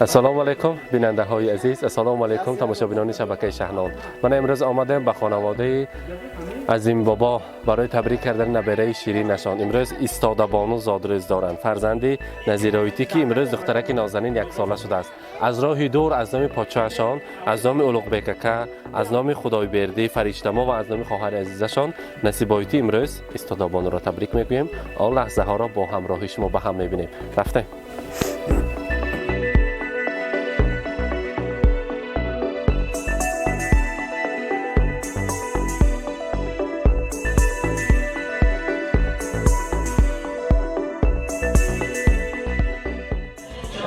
السلام علیکم بیننده های عزیز، السلام علیکم تماشابینان شبکه شهنام. من امروز آمدم به خانواده عظیم بابا برای تبریک کردن نبره شیرین نشان. امروز ایستاده بانو زادروز دارند. فرزند نظیرآیتی که امروز دخترک نازنین 1 ساله شده است. از راه دور از نام پادشاهشان، از نام اولوغ بیککه، از نام خدای بردی فرشته ما و از نام خواهر عزیزشان نصیبایتی امروز ایستاده بانو را تبریک میگوییم. آن لحظه ها را با همراه شما به هم میبینیم. رفتیم.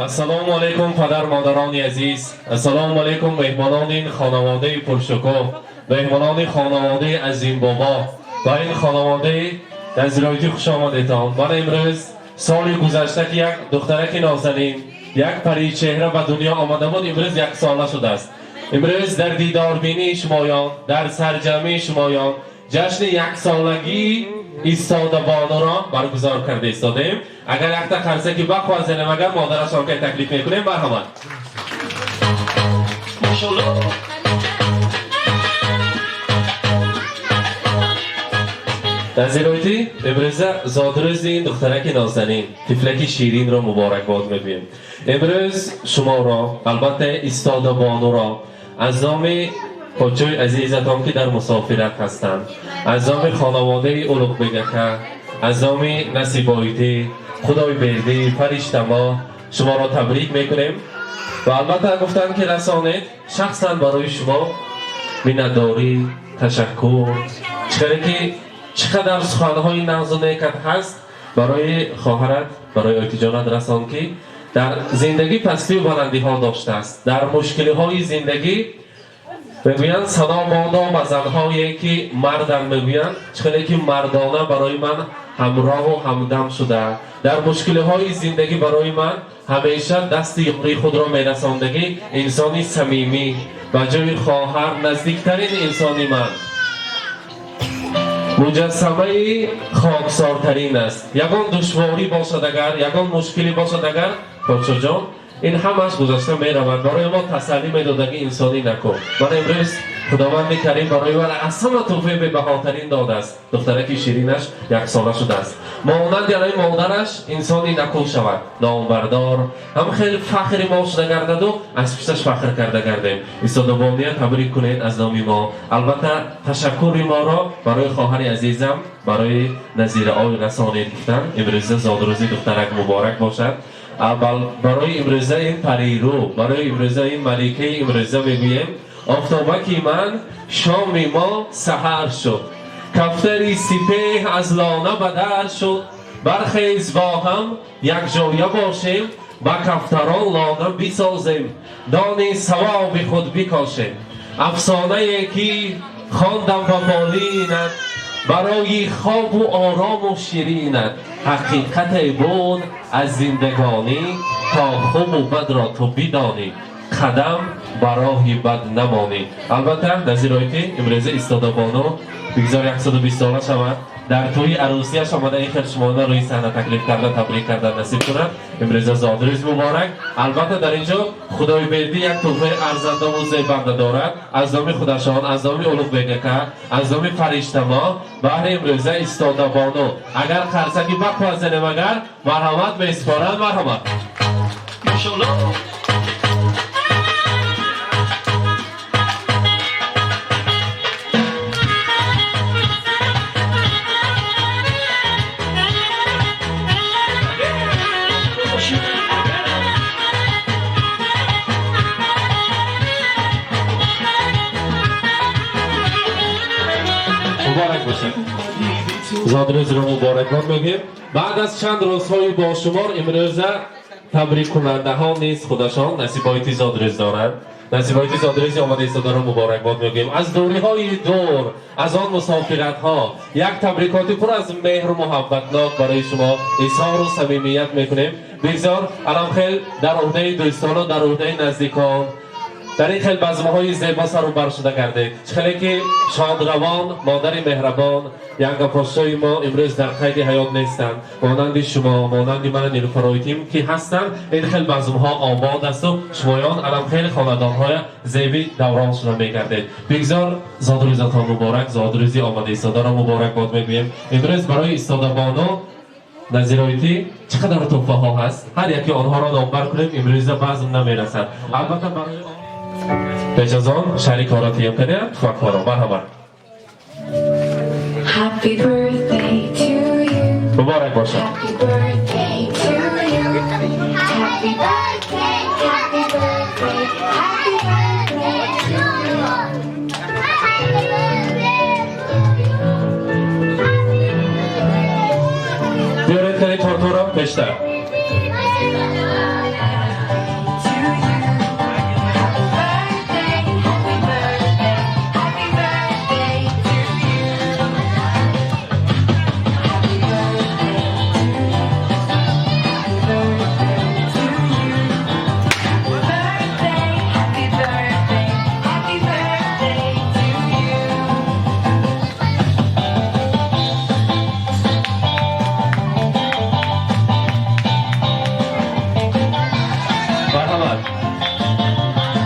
السلام علیکم پدر مادران عزیز، السلام علیکم مهمانان این خانواده پرشکوه، مهمانان خانواده عظیم بابا و این خانواده نظیرآیتی خوش آمدیدتان. من امروز سال گذشته که یک دخترک نازنین، یک پری چهره به دنیا آمده بود، امروز 1 ساله شده است. امروز در دیداربینی شمایان، در سرجمعی شمایان جشن 1 سالگی ایستاده بانو را برگزار کرده ایستادیم. اگر یک تا خرسکی بخوازنیم اگر مادرشان که تکلیف میکنیم برحمد نظیرآیتی امروز زادروز این دخترک نازنین طفلک شیرین را مبارکباد میگوییم. امروز شما را البته ایستاده بانو را از نام پادشاه عزیزتان که در مسافرت هستند، از نام خانواده اولوغ بیککه، از نام نصیبایتی خدای بردی فرشته ما شما را تبریک میکنیم و البته گفتن که رسانید شخصا برای شما منتداری تشکر چقدر سخنهای نغز و نیکت هست برای خواهرت برای آیتی جانت رسان که در زندگی پستی و بلندی ها داشته است. در مشکلی های زندگی میگویند صدا بادا و زنهایی که مردن میگویند چقدر که مردانه برای من همراه و همدم شده، در مشکل های زندگی برای من همیشه دست یقری خود را میرساندگی انسانی صمیمی و جای خواهر نزدیکترین انسانی من مجسمه خاکسارترین است. یگان دشواری باشد اگر یگان مشکلی باشد اگر پادشاه جان این همش گذشته می رود، برای ما تسلی می دادگی انسانی نکن. من امروز خداوند کریم برای من اصلا توفیق به بهاترین داده است. دخترک شیرینش 1 ساله شده است. مانند یعنی مادرش انسانی نکن شود، نامبردار هم خیلی فخری ما شده گردد و از پیشش فخر کرده گردیم. ایستاده بانو تبریک کنید از نام ما. البته تشکر ما را برای خواهر عزیزم برای نظیرآی رسانید گفتن. امروز زادروزی دخترک مبارک باشد. اول برای امروزه این پریرو، برای امروزه این ملکه امروزه بگویم آفتابکی من شام ما سحر شد، کفتری سپهر از لانه بدر شد، برخیز با هم یک جایه باشیم با کفتران لانه بسازیم، دان ثواب خود بکاشیم. افسانه یکی خواندم و بالینت برای خواب و آرام و شیرینت، حقیقت بود از زندگانی تا خوب و بد را تو بدانی، قدم برای بد نمانی. البته نظیرآیتی امروز ایستاده بانو بگذار 120 ساله شود، در توی عروسیش آمده این خرشمانه روی صحنه تکلیف کرده تبریک کرده نصیب کند. امروز زادروز مبارک. البته در اینجا خدای بردی یک تحفه ارزنده و زیبنده دارد از نام خودشان، از نام اولوغ بیککه، از نام فرشته ما بهر امروز ایستاده بانو. اگر خرسکی بخوازنیم اگر مرحمت به اسپارن مرحمت ماشاءالله. مبارک باشد. زادروز رو مبارکباد میگیم. بعد از چند روزهای باشمار امروزه تبریک کننده ها نیز خودشان نصیبایتی زادروز دارند. نصیبایتی زادروزی آمده ایستاده رو مبارکباد میگیم. از دوری های دور از آن مسافرت ها یک تبریکاتی پر از مهر و محبتناک برای شما اظهار و صمیمیت میکنیم. بگذار الان خیلی در عهده دوستان و در عهده نزدیکان در این خیلی بزمه‌های زیبا سر و بر شده گردید. خیلی که شادروان، مادر مهربان، ینگاپاشای ما امروز در قید حیات نیستند. مانند شما، مانند من نیلوفرایتیم که هستند. این خیلی بزمها آباد است و شمایان الان خیلی خاندان‌های زیبی دوران شده می‌گردید. بگذار زادروزتان مبارک، زادروزی آمده ایستاده را مبارک باد میگوییم. امروز برای ایستادگانان نظیرایتی چقدر تحفه ها هست. هر یکی آنها را نامبر کنیم امروز بزم نمیرسد. البته برای پیش از آن شریک ها را تیم کنیم. تفک ها را مرحبا. Happy birthday to you. مبارک باشد. Happy birthday to you. Happy birthday, happy birthday, happy birthday to you. Happy birthday. بیارید کنید تورتو را پیشتر.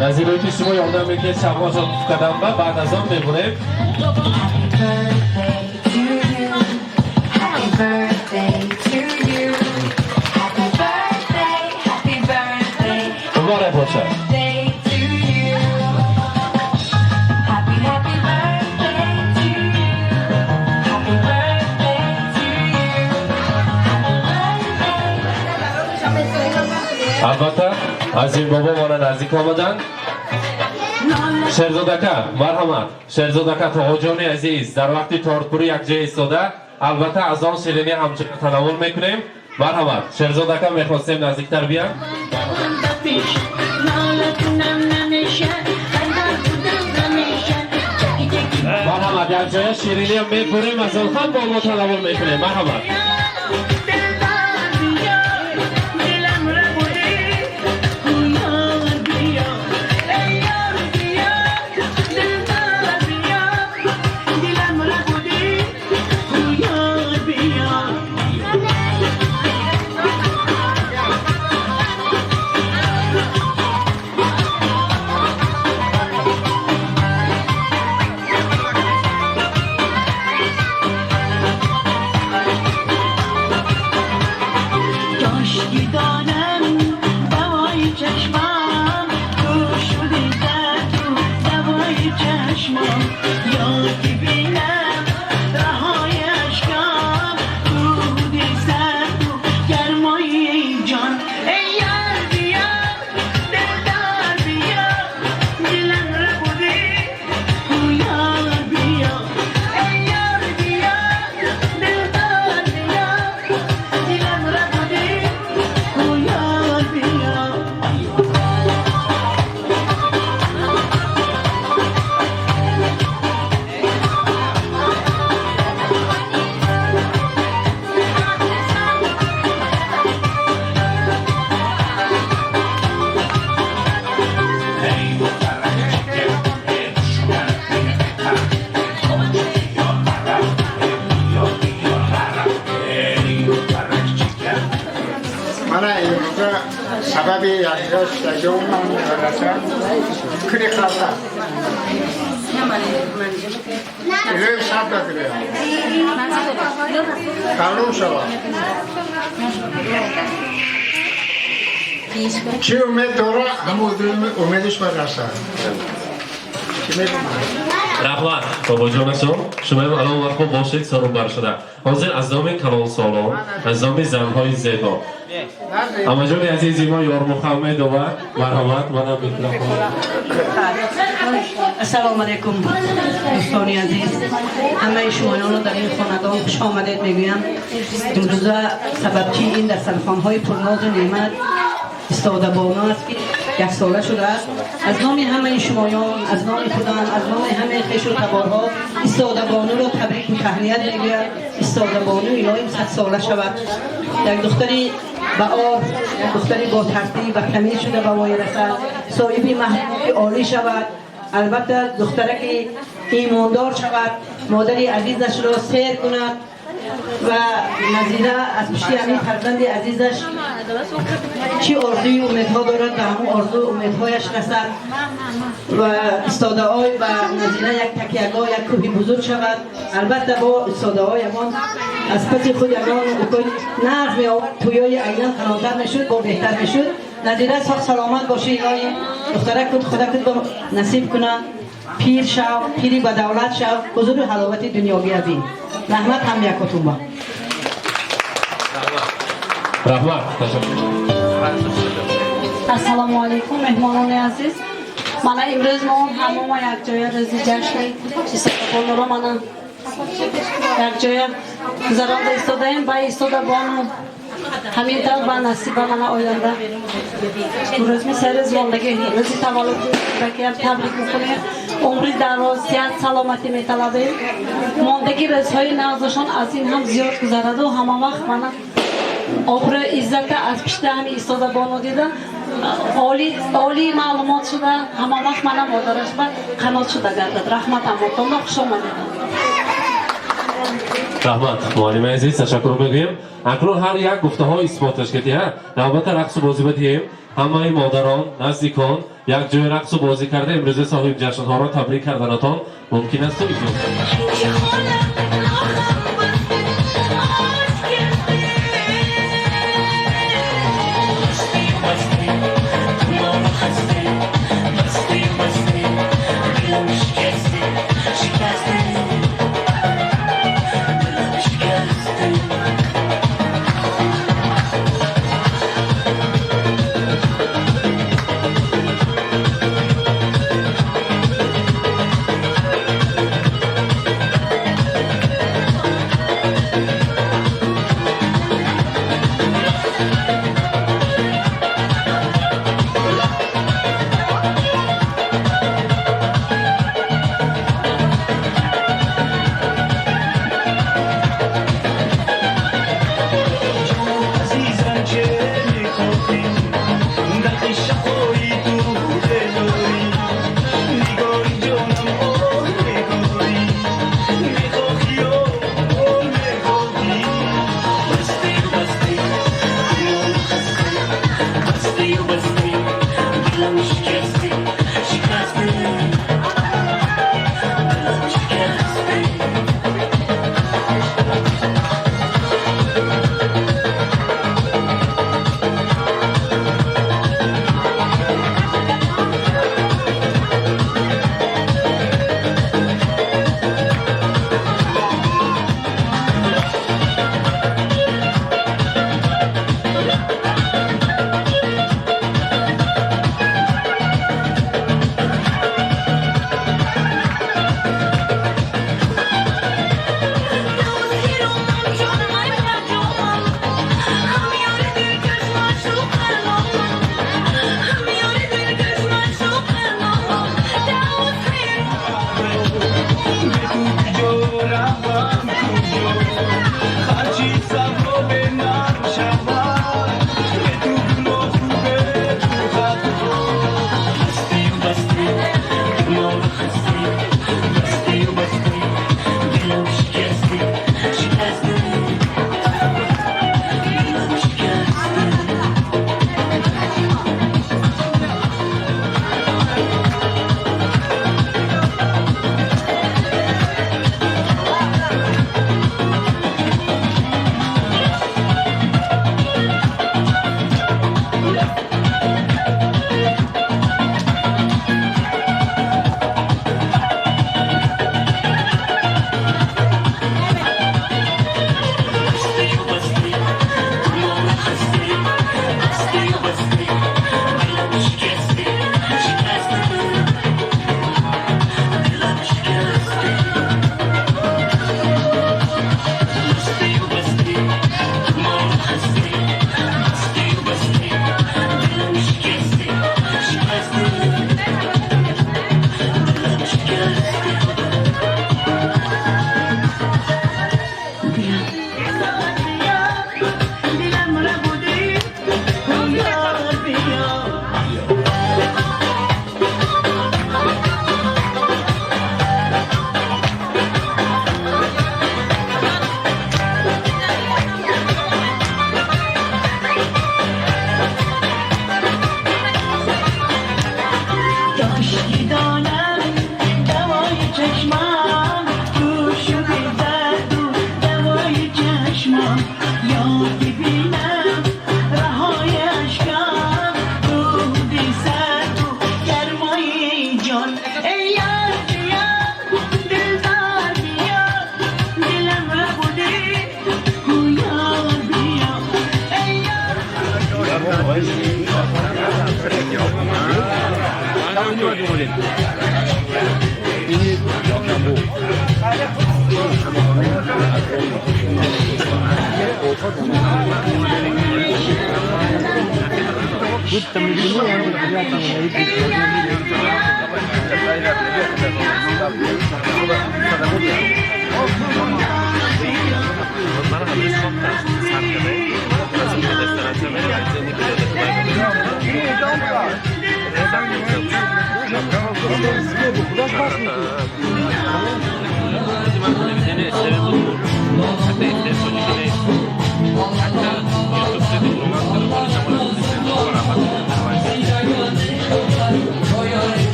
نظیرایتی شما یادم میگه شما جان کدام با بعد از آن میبونیم. Happy birthday to you. Happy birthday, happy birthday, مبارک باشد. birthday to you. Happy, happy birthday to you. Happy birthday to you. Happy birthday. البته از این بابا ما نزدیک آمدن. شهرزادکه مرحمت. شهرزادکه تا جان عزیز در وقتی تارتپوری یک جای ایستاده. البته از آن شیرینی همچنین تناول میکنیم. مرحمت. شهرزادکه میخواستیم نزدیکتر بیان. مرحمت. یک جای شیرینی هم میخوریم از آن هم با ما تناول میکنیم. مرحمت. سبب یادداشت جوانان می‌رسد کلی خالص. ایله سبب داره. کارون شوا. چی امید داره همون امیدش برسد. چی می‌گویی؟ رحمت بابا جان شما هم الان وقت باشید سر و بر شده. حاضر از نام کلان سالان از نام زنهای زیبا اما جان عزیزی ما یار محمد و مرحمت منم میکروفون. السلام علیکم دوستان عزیز، همه شمایان رو در این خاندان خوش آمدید میگویم. امروز سببچی این در سرخانهای پرناز و نعمت استاده بانا است که یک ساله شده است. از نام همه شمایان، از نام خودم، از نام همه خویش و تبارها استاده بانو رو تبریک و تهنیت میگویم. استاده بانو الهی 100 ساله شود. یک دختری با آر، یک دختری با ترتیب و کمیل شده به وای رسد. صاحب محبوب عالی شود. البته دختره که ایماندار شود، مادری عزیزش را سیر کند و نظیره از پشت همین فرزند عزیزش چی آرزوی امیدها دارد به همون آرزو امیدهایش رسد و استاده‌های و نظیره یک تکیهگاه یک کوهی بزرگ شود. البته با استاده‌های یگان از پس خود یگان نرف می آورد، تویای عیناً خناتر میشد، با بهتر میشد. نظیره سخت سلامت باشه، الهی دختره کد خدا کد نصیب کنه، پیر شو، پیری با دولت شو، حضور و حلاوت دنیا بیابین. رحمت هم یکتون با. رحمت تشکر. السلام علیکم مهمانان عزیز. من امروز ما همه یک جای رزی جشن استادبان رو من یک جای گذرانده ایستادیم با استادبان همین طور با نصیب من آینده روز می سر زندگی روزی تولد بکیم تبریک میکنیم. عمری دراز صحت سلامتی میطلبیم. ماندگی رزهای نازشان از این هم زیاد گذرد و همه وقت من آبر عزت از پشت همین استادبانو دیدم. عالی معلومات شده، همه وقت من مادرش با قنات شده گردد. رحمت اماتون خوش آمدید. رحمت معلم عزیز تشکر میگویم. اکنون هر یک گفته های اثباتش کردی ها. نوبت رقص و بازی بدیم. همه مادران نزدیکان یک جای رقص و بازی کرده امروز صاحب جشن ها را تبریک کردنتان ممکن است و اجازه.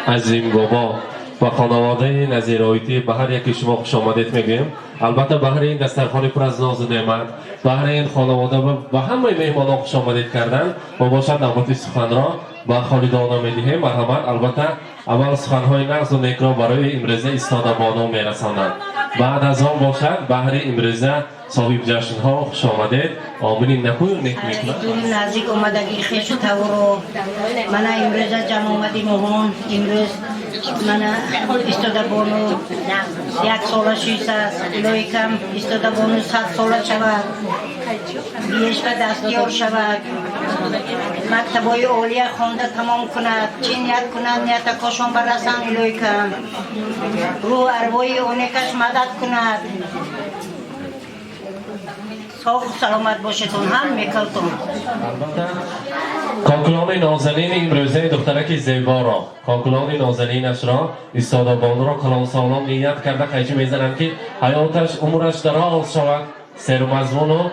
عظیم بابا و خانواده نظیرآیتی به هر یکی شما خوش آمدید میگیم. البته به هر این دسترخوان پر از ناز و نعمت به هر این خانواده و همه مهمانان خوش آمدید کردن و باشد نوبت سخن را به خالدانا میدهیم. مرحمت. البته اول سخنهای نغز و نیک را برای امروزه ایستاده بانو میرسانند. بعد از آن باشد به هر امروزه صاحب جشن ها خوش آمدید. آمین نکوی و نیک میکنند. دور نزدیک اومدگی خیش تورو من امروز جمع آمدی مهون امروز من ایستاده بانو 1 سال 6 است الهی کم ایستاده بانو 100 سال شود بیشتر دستیار شود مکتبای عالیه خوانده تمام کند چی نیت کند نیت کاشان برسن الهی کم روح ارواحی اونکش مدد کند صاف و سلامت باشتون هم میکلتون. کاکلان نازنین امروزه دخترک زیبا را کاکلان نازنینش را ایستاده بانو را کلان سالان نیت کرده خیچی میزنند که حیاتش عمرش دراز شود سیر و مضمون و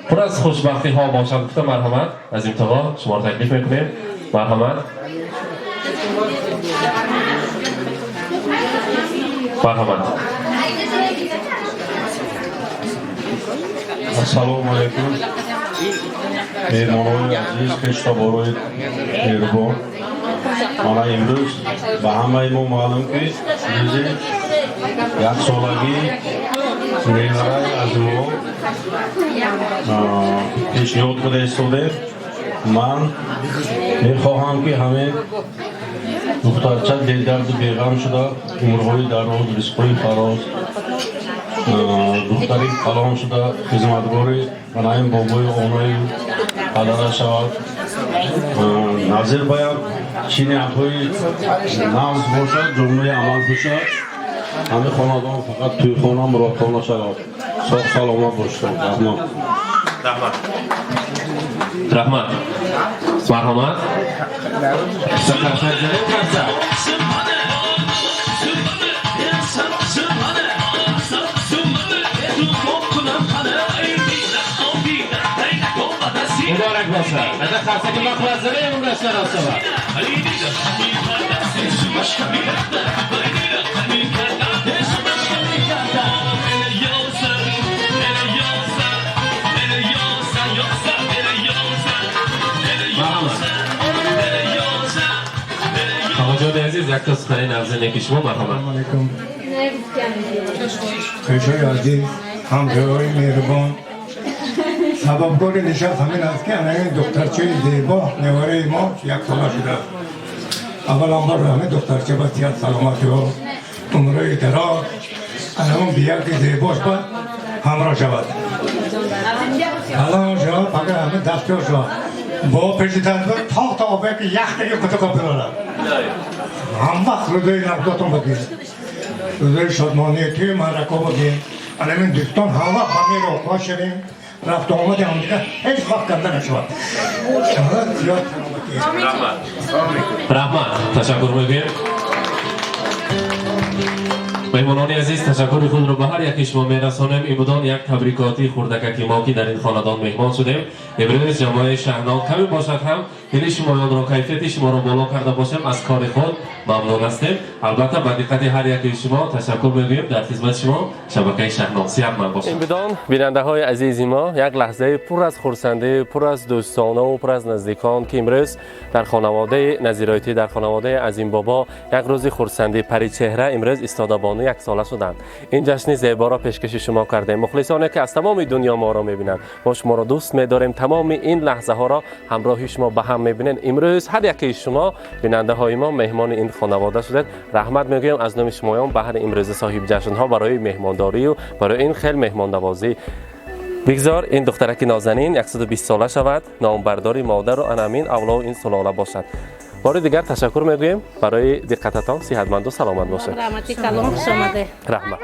پر از خوشبختی ها باشد. گفته مرحمت. از انتها شما را تکلیف میکنیم. مرحمت. مرحمت. Assalomu alaykum. مهمانان عزیز کشتاب‌های مهربان ما امروز به همه ما معلوم که روز یک سالگی مهربان از ما پیشنهاد بوده ایستاده من میخواهم که همه دخترچه دلدرد و بیغم شده عمرهای دراز رزقهای فراز دختری کلام شده خدمتگاری بنایم بابای آنهای پدر شود نظر باید چین اپای نوز باشد جمله عمل باشد همه خاندان فقط توی خانه مرادخانه شود ساق سلامت باشد رحمت رحمت مرحمت مبارک باشد از خرسک مخلصانه اون رشته را شود آقا عزیز یک تا سخنی نفذ نیکی شما مرحمت علیکم خیشای عزیز همراهای مهربان سببگار نشست همین است که این دخترچه زیبا نواره ما یک ساله شده اول آنها همه دخترچه بسیار سلامتی و عمرهای دراز همون بیا که زیباش با همراه شود الان شد فقط همه دستیار شد با پیشی تنظور تا آبه که یخ دیگه کتکا برارم هم وقت روزای نقداتون بگیر روزای شادمانی توی مرکا بگیر الان دوستان هم وقت همین رو خواه شدیم رفت و آمد هم دیگه هیچ وقت کنده نشود شما زیاد سلامتی رحمت تشکر میگویم مهمانان عزیز تشکر خود رو به هر یکی شما میرسانیم این بودن یک تبریکاتی خوردککی ما که در این خاندان مهمان شدیم امروز جامعه شهنام کمی باشد هم دل شمایان را کیفیت شما را بالا کرده باشیم از کار خود ممنون هستیم البته با دقت هر یکی شما تشکر میگویم در خدمت شما شبکه شهنام صحتمند باشید این بدان بیننده های عزیز ما یک لحظه پر از خرسندی پر از دوستانه و پر از نزدیکان که امروز در خانواده نظیرایتی در خانواده عظیم بابا یک روز خرسندی پری چهره امروز ایستاده بانو یک ساله شدند این جشن زیبا را پیشکش شما کردیم مخلصانی که از تمام دنیا ما را میبینند ما شما را دوست می‌داریم تمام این لحظه ها را همراه شما به هم می‌بینید امروز هر یکی شما بیننده های ما مهمان این خانواده شدید رحمت میگویم از نام شمایان به هر امروز صاحب جشن ها برای مهمانداری و برای این خیلی مهمان نوازی بگذار این دخترک نازنین 120 ساله شود نامبرداری مادر و انامین اولاد این سلاله باشد بار دیگر تشکر میگویم برای دقتتان صحتمند و سلامت باشید رحمتی کلام خوش آمده رحمت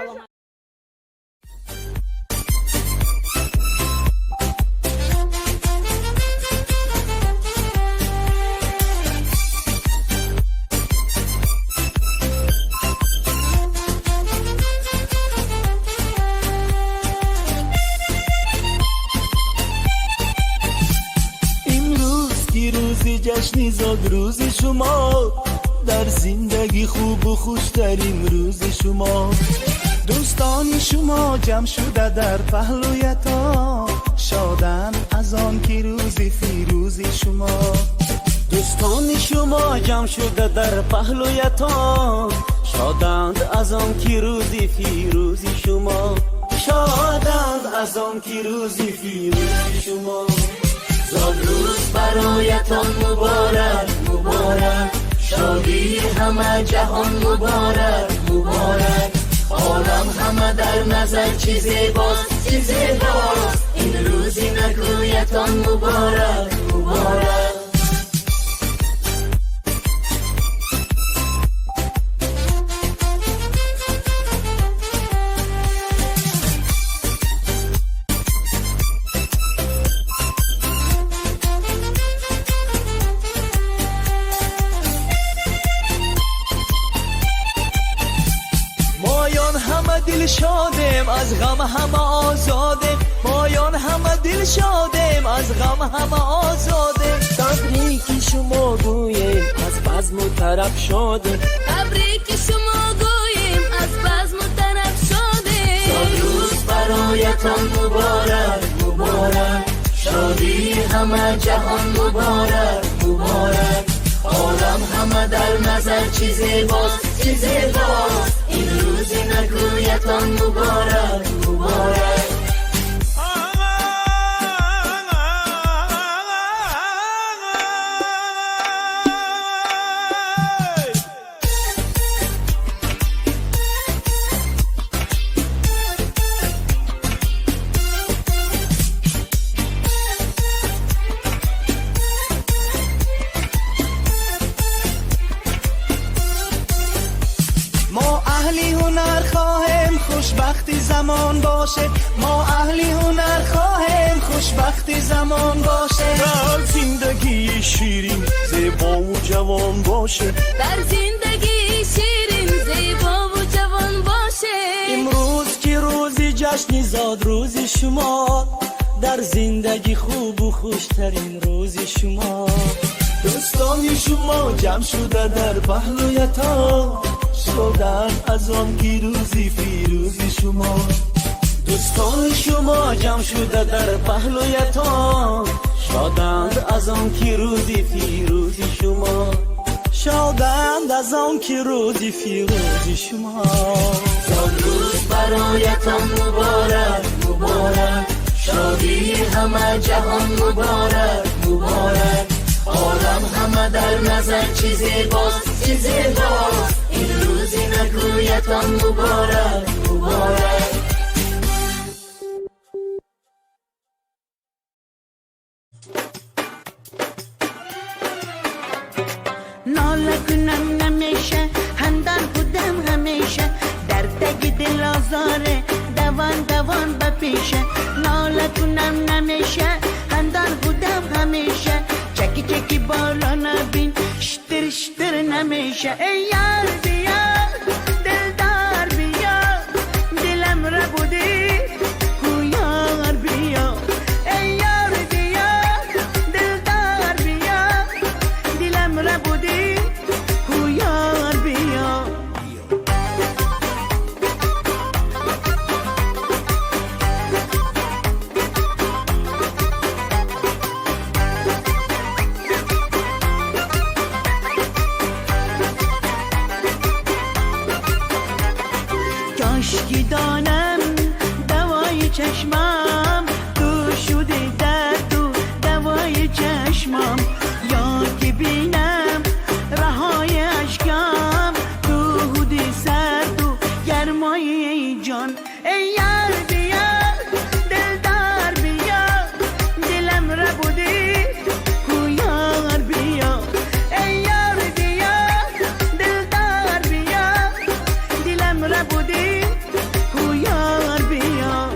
جشنی زاد روز شما در زندگی خوب و خوشترین روز شما دوستان شما جمع شده در پهلویتان شادن از آن که روز فیروز شما دوستان شما جمع شده در پهلویتان شادند از آن که روز فیروز شما شادند از آن که روز فیروز شما زاد روز برایتان مبارک مبارک شادی همه جهان مبارک مبارک عالم همه در نظر چه زیباست چه زیباست این روزی نگویتان مبارک مبارک دل شادم از غم همه آزادم مایان همه دل شادم از غم همه آزادم تبریک شما گویم از بزم و طرب شادم تبریک شما گویم از بزم و طرب شادیم روز برایتان مبارک مبارک شادی همه جهان مبارک مبارک عالم همه در نظر چی زیباست چی زیباست این روز نگویتان مبارک مبارک خوشبختی زمان باشه ما اهلی هنر خواهیم خوشبختی زمان باشه در زندگی شیرین زیبا و جوان باشه در زندگی شیرین زیبا و جوان باشه امروز که روزی جشنی زاد روز شما در زندگی خوب و خوشترین روز شما دوستان شما جمع شده در پهلویتان شدن از آن که روزی فیروزی شما دوستان شما جمع شده در پهلویتان شادند از آن که روزی فیروزی شما شادند از آن که روزی فیروزی شما زاد روز برایتان مبارک مبارک شادی همه جهان مبارک مبارک عالم همه در نظر چی زیباست چی زیباست این روزی نگویتان مبارک مبارک ناله کنم نمیشه همدان بودم همیشه درد دل آزاره دوان دوان بپیشه ناله کنم نمیشه همدان بودم همیشه چکی چکی بالا نبین شتر شتر نمیشه ای یار بیا دلدار بیا دلم را بودی کو یار بیا ای یار بیا دلدار بیا دلم را بودی کو یار بیا کاشکی دانم دوای چشمم تو شده درد و دوای چشمم یا که بینم رهای اشکم تو هودی سرد و گرمای جان ای یار بیا دلدار بیا دلم را بودی کو یار بیا ای یار بیا دلدار بیا دلم را بودی کو یار بیا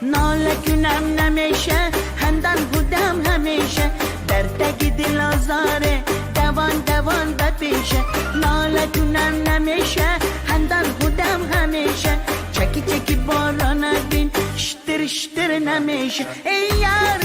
ناله کنم نمیشه همدان بودم همیشه درد دل آزاره دوان دوان بپیشه ناله کنم نمیشه همدان بودم همیشه چکی چکی بالا نبین شتر شتر نمیشه ای یار